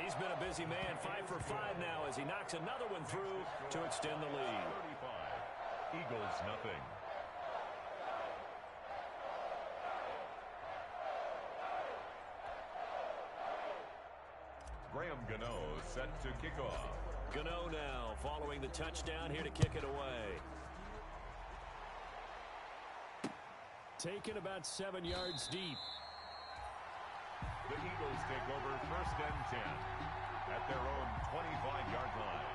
He's been a busy man, 5 for 5 now as he knocks another one through to extend the lead. 35. Eagles nothing. Graham Gano set to kick off. Gano now following the touchdown here to kick it away. Taken about 7 yards deep. The Eagles take over 1st and 10 at their own 25-yard line.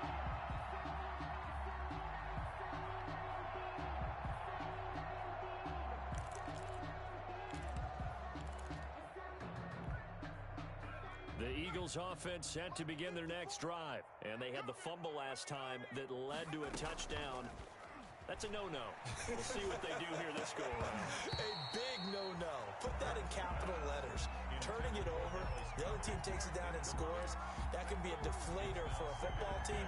The Eagles offense set to begin their next drive. And they had the fumble last time that led to a touchdown. That's a no-no. We'll see what they do here this go-around. A big no-no. Put that in capital letters. Turning it over, the other team takes it down and scores. That can be a deflator for a football team.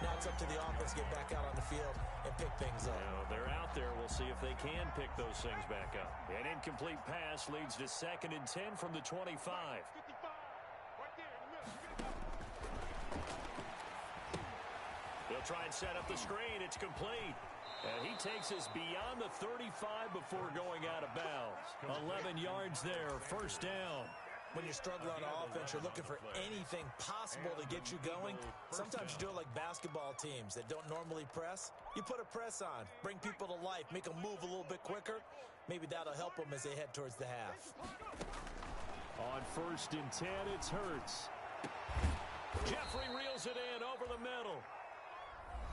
Now it's up to the offense to get back out on the field and pick things up. You know, they're out there. We'll see if they can pick those things back up. An incomplete pass leads to 2nd and 10 from the 25. They'll try and set up the screen. It's complete. And he takes us beyond the 35 before going out of bounds. 11 yards there, 1st down. When you struggle on offense, you're looking for anything possible to get you going. Sometimes you do it like basketball teams that don't normally press. You put a press on, bring people to life, make them move a little bit quicker. Maybe that'll help them as they head towards the half. On 1st and 10, it's Hurts. Jeffrey reels it in over the middle.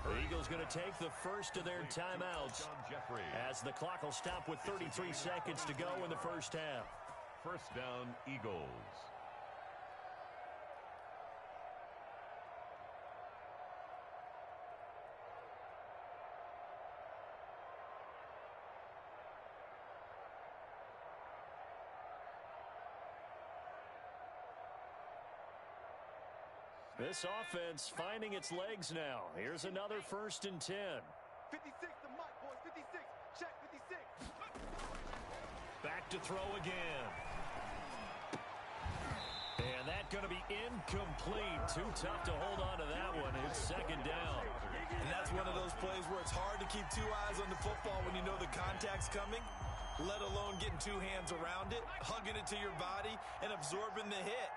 The Eagles going to take the first of their timeouts as the clock will stop with 33 seconds to go in the first half. 1st down, Eagles. This offense finding its legs now. Here's another 1st and 10. 56 to Mike, boys. 56. Check 56. Back to throw again. And that's going to be incomplete. Too tough to hold on to that one. It's 2nd down. And that's one of those plays where it's hard to keep 2 eyes on the football when you know the contact's coming, let alone getting 2 hands around it, hugging it to your body, and absorbing the hit.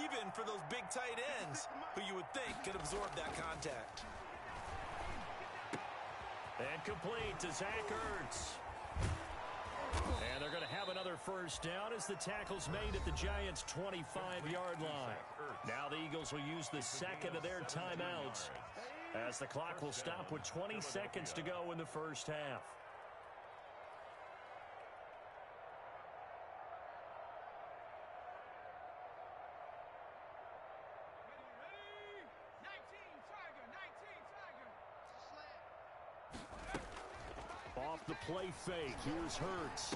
Even for those big tight ends who you would think could absorb that contact. And complete to Zach Ertz. And they're going to have another 1st down as the tackle's made at the Giants' 25-yard line. Now the Eagles will use the 2nd of their timeouts as the clock will stop with 20 seconds to go in the first half. Off the play fake, here's Hurts.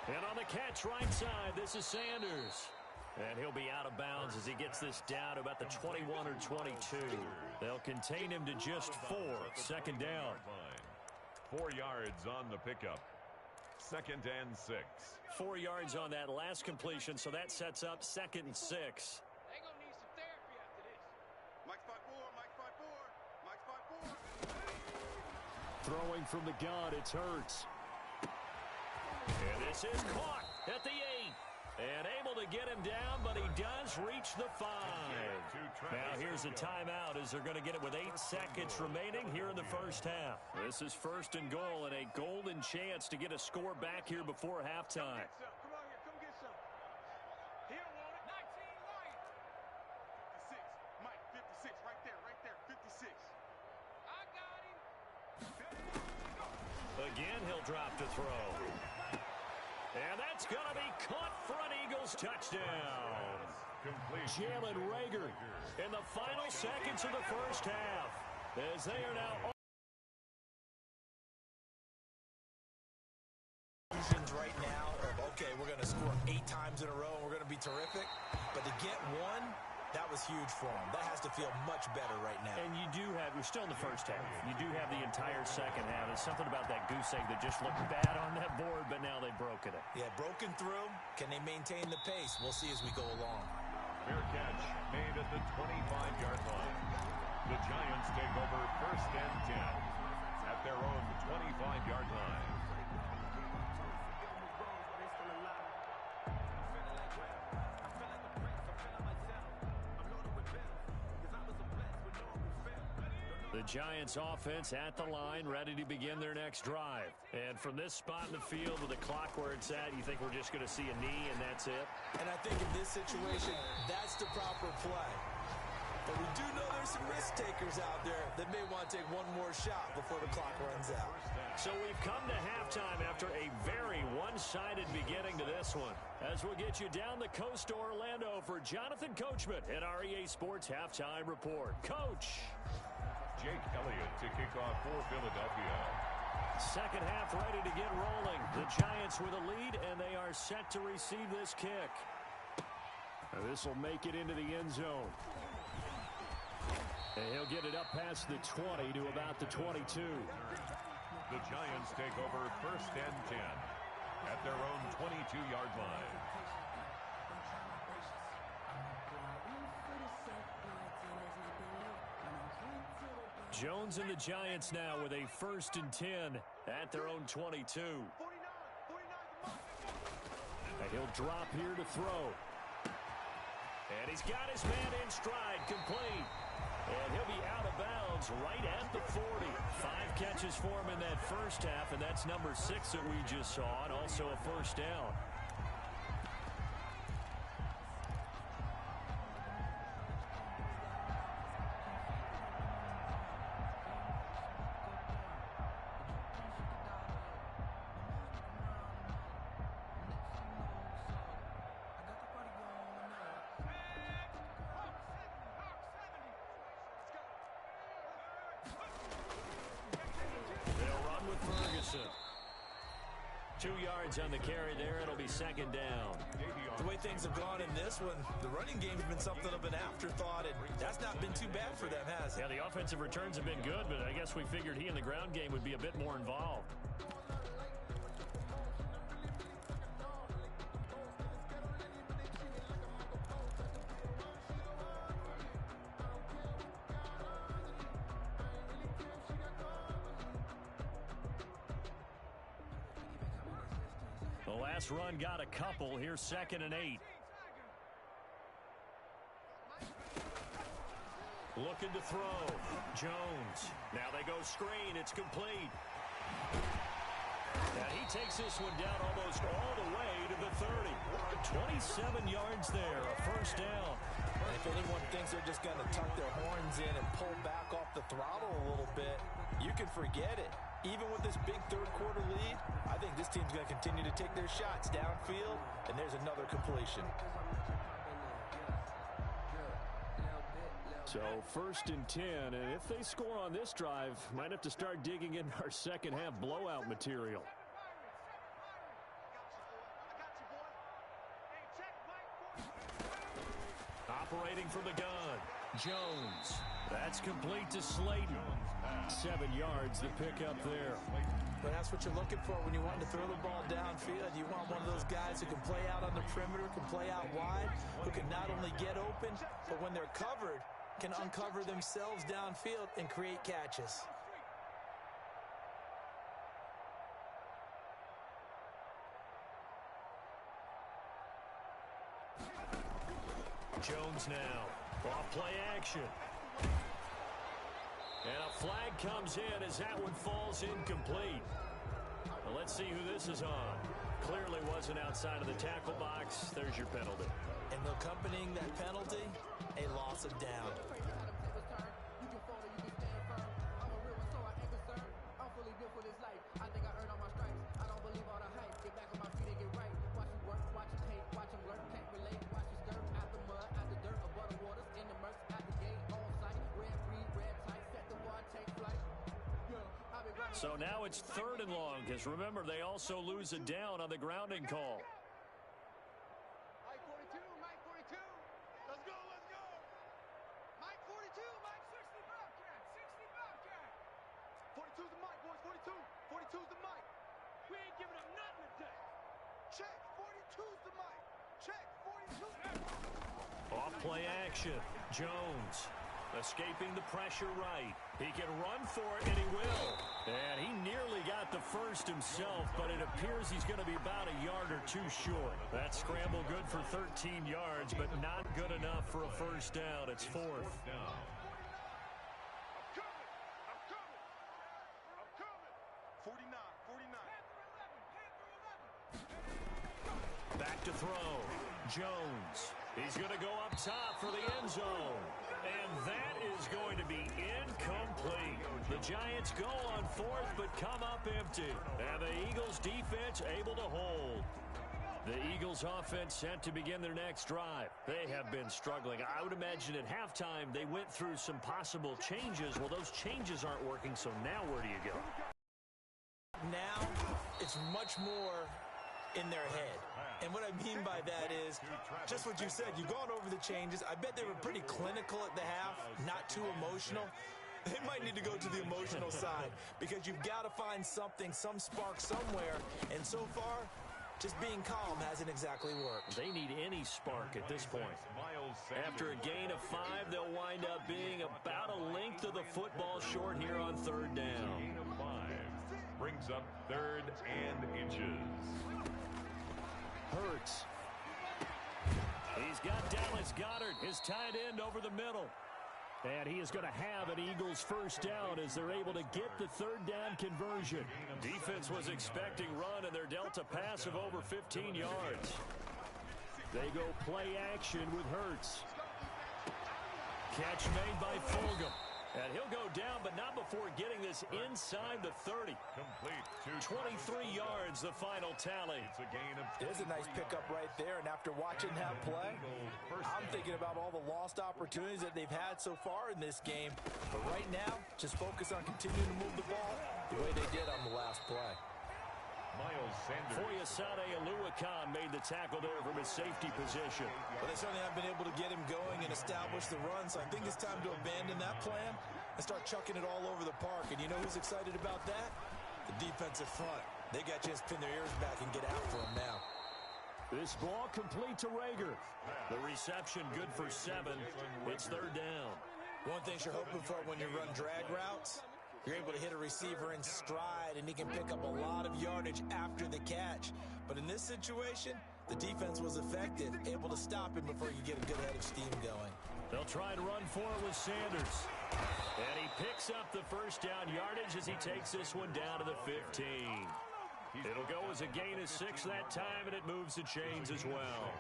And on the catch right side, this is Sanders. And he'll be out of bounds as he gets this down to about the 21 or 22. They'll contain him to just 4. 2nd down. 4 yards on the pickup. 2nd and 6. 4 yards on that last completion, so that sets up 2nd and 6. They're going to need some therapy after this. Mike's 5-4. Mike's 5-4. Mike's 5-4. Throwing from the gun, it's Hurts. And this is caught at the 8. And able to get him down, but he does reach the 5. Now here's a timeout as they're going to get it with 8 seconds remaining here in the first half. This is 1st and goal and a golden chance to get a score back here before halftime. Come on here. Come get some. He don't want it. 19 Lion. 56. Mike, 56. Right there. 56. I got him. Again, he'll drop to throw. And that's going to be caught for an Eagles touchdown. Jalen Reagor in the final seconds of the first half as they are now right now of, okay, we're going to score 8 times in a row and we're going to be terrific. But to get one, that was huge for them. That has to feel much better right now. And you do have, we're still in the first half. You do have the entire second half. There's something about that goose egg that just looked bad on that board, but now they've broken it. Yeah, broken through. Can they maintain the pace? We'll see as we go along. Fair catch made at the 25-yard line. The Giants take over first and 10 at their own 25-yard line. The Giants offense at the line, ready to begin their next drive. And from this spot in the field with the clock where it's at, you think we're just going to see a knee and that's it? And I think in this situation, that's the proper play. But we do know there's some risk takers out there that may want to take one more shot before the clock runs out. So we've come to halftime after a very one-sided beginning to this one. As we'll get you down the coast to Orlando for Jonathan Coachman at our EA Sports Halftime Report. Coach. Jake Elliott to kick off for Philadelphia. Second half ready to get rolling. The Giants with a lead, and they are set to receive this kick. This will make it into the end zone. And he'll get it up past the 20 to about the 22. The Giants take over first and 10 at their own 22-yard line. Jones and the Giants now with a first and 10 at their own 22. And he'll drop here to throw. And he's got his man in stride, complete. And he'll be out of bounds right at the 40. 5 catches for him in that first half, and that's number 6 that we just saw, and also a first down. They'll run with Ferguson. 2 yards on the carry there. It'll be second down. The way things have gone in this one, the running game's been something of an afterthought, and that's not been too bad for them, has it? Yeah, the offensive returns have been good, but I guess we figured he in the ground game would be a bit more involved. The last run got a couple. Here's second and 8. Looking to throw. Jones. Now they go screen. It's complete. And he takes this one down almost all the way to the 30. 27 yards there. A first down. And if anyone thinks they're just going to tuck their horns in and pull back off the throttle a little bit, you can forget it. Even with this big third-quarter lead, I think this team's going to continue to take their shots downfield, and there's another completion. So first and 10, and if they score on this drive, might have to start digging in our second half blowout material. Operating from the gun, Jones. That's complete to Slayton. 7 yards to pick up there. But that's what you're looking for when you want to throw the ball downfield. You want one of those guys who can play out on the perimeter, can play out wide, who can not only get open, but when they're covered, can uncover themselves downfield and create catches. Jones now. Off play action. And a flag comes in as that one falls incomplete. Well, let's see who this is on. Clearly wasn't outside of the tackle box. There's your penalty. And accompanying that penalty, a loss of down. So now it's third and long, because remember, they also lose a down on the grounding call. Mike 42, Mike 42. Let's go, let's go. Mike 42, Mike 60 Bobcat, 60 Bobcat. 42's the Mike, boys, 42. 42's the Mike. We ain't giving up nothing today. Check, 42's the Mike. Check. 42. Off play action. Jones escaping the pressure right. He can run for it, and he will. And he nearly got the first himself, but it appears he's going to be about a yard or two short. That scramble good for 13 yards, but not good enough for a first down. It's fourth. Down. I'm coming. 49. Back to throw. Jones. He's going to go up top for the end zone. And that is going to be incomplete. The Giants go on fourth, but come up empty. And the Eagles defense able to hold. The Eagles offense set to begin their next drive. They have been struggling. I would imagine at halftime they went through some possible changes. Well, those changes aren't working, so now where do you go? Now it's much more in their head. And what I mean by that is just what you said. You've gone over the changes. I bet they were pretty clinical at the half, not too emotional. They might need to go to the emotional side because you've got to find something, some spark somewhere. And so far, just being calm hasn't exactly worked. They need any spark at this point. After a gain of 5, they'll wind up being about a length of the football short here on third down. Gain of 5 brings up 3rd and inches. Hurts. He's got Dallas Goedert, his tight end, over the middle. And he is going to have an Eagles first down as they're able to get the third down conversion. Defense was expecting run, and they're dealt a pass of over 15 yards. They go play action with Hurts. Catch made by Fulgham. And he'll go down, but not before getting this inside the 30. Complete to 23 yards, the final tally. It's a gain of There's a nice pickup right there, and after watching that play, I'm thinking about all the lost opportunities that they've had so far in this game. But right now, just focus on continuing to move the ball the way they did on the last play. Miles Sanders. Foyesade Aluakan made the tackle there from his safety position. But they certainly haven't been able to get him going and establish the run, so I think it's time to abandon that plan and start chucking it all over the park. And you know who's excited about that? The defensive front. They got a chance to pin their ears back and get after him now. This ball complete to Rager. The reception good for 7. It's third down. One thing you're hoping for when you run drag routes, you're able to hit a receiver in stride, and he can pick up a lot of yardage after the catch. But in this situation, the defense was effective, able to stop him before you get a good head of steam going. They'll try and run for it with Sanders. And he picks up the first down yardage as he takes this one down to the 15. It'll go as a gain of 6 that time, and it moves the chains as well.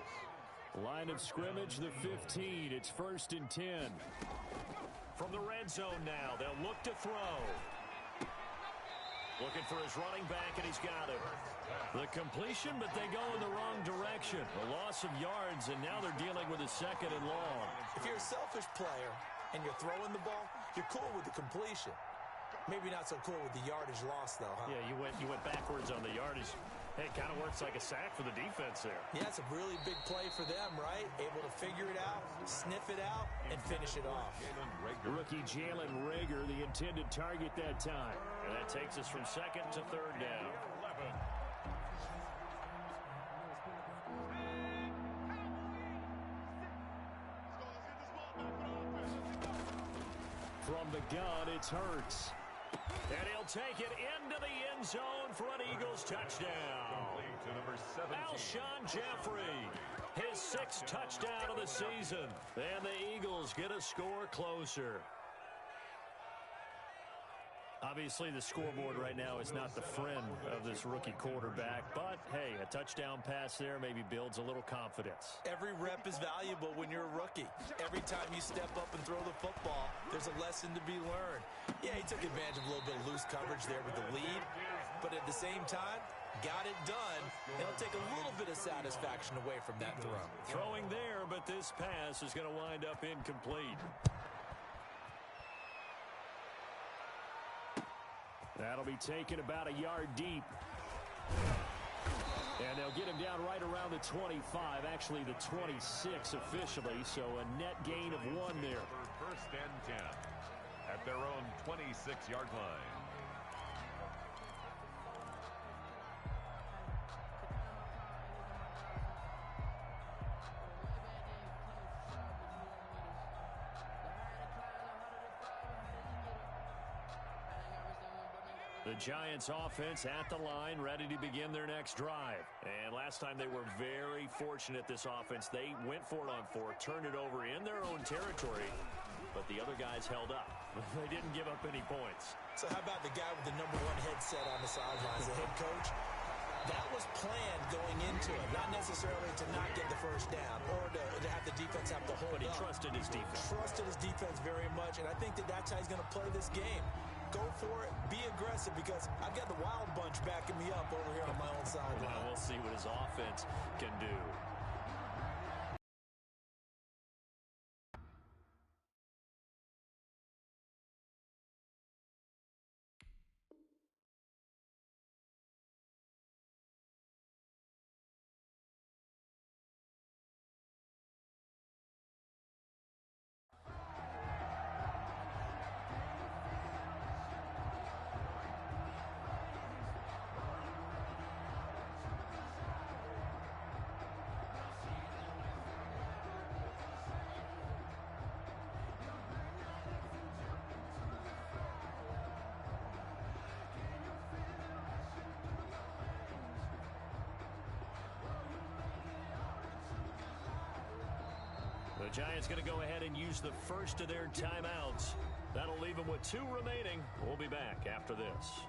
Line of scrimmage, the 15. It's 1st and 10. From the red zone now, they'll look to throw. Looking for his running back, and he's got it. The completion, but they go in the wrong direction. A loss of yards, and now they're dealing with a 2nd and long. If you're a selfish player and you're throwing the ball, you're cool with the completion. Maybe not so cool with the yardage loss, though, huh? Yeah, you went backwards on the yardage. Hey, it kind of works like a sack for the defense there. Yeah, it's a really big play for them, right? Able to figure it out, sniff it out, and finish it off. Rookie Jalen Rager, the intended target that time. And that takes us from 2nd to 3rd down. From the gun, it's Hurts. And he'll take it into the end zone for an Eagles touchdown. To number 17. Alshon Jeffrey, his 6th touchdown of the season. And the Eagles get a score closer. Obviously, the scoreboard right now is not the friend of this rookie quarterback. But, hey, a touchdown pass there maybe builds a little confidence. Every rep is valuable when you're a rookie. Every time you step up and throw the football, there's a lesson to be learned. Yeah, he took advantage of a little bit of loose coverage there with the lead. But at the same time, got it done. It'll take a little bit of satisfaction away from that throw. Throwing there, but this pass is going to wind up incomplete. That'll be taken about a yard deep. And they'll get him down right around the 25, actually the 26 officially, so a net gain of 1 there. 1st and 10 at their own 26-yard line. The Giants offense at the line, ready to begin their next drive. And last time they were very fortunate, this offense. They went for it on fourth, turned it over in their own territory, but the other guys held up. They didn't give up any points. So how about the guy with the #1 headset on the sidelines, the head coach? That was planned going into it, not necessarily to not get the first down or to have the defense have to hold But he up. trusted his defense. Trusted his defense very much, and I think that's how he's going to play this game. Go for it, be aggressive, because I've got the wild bunch backing me up over here on my own sideline. Now we'll see what his offense can do. The Giants going to go ahead and use the first of their timeouts. That'll leave them with 2 remaining. We'll be back after this.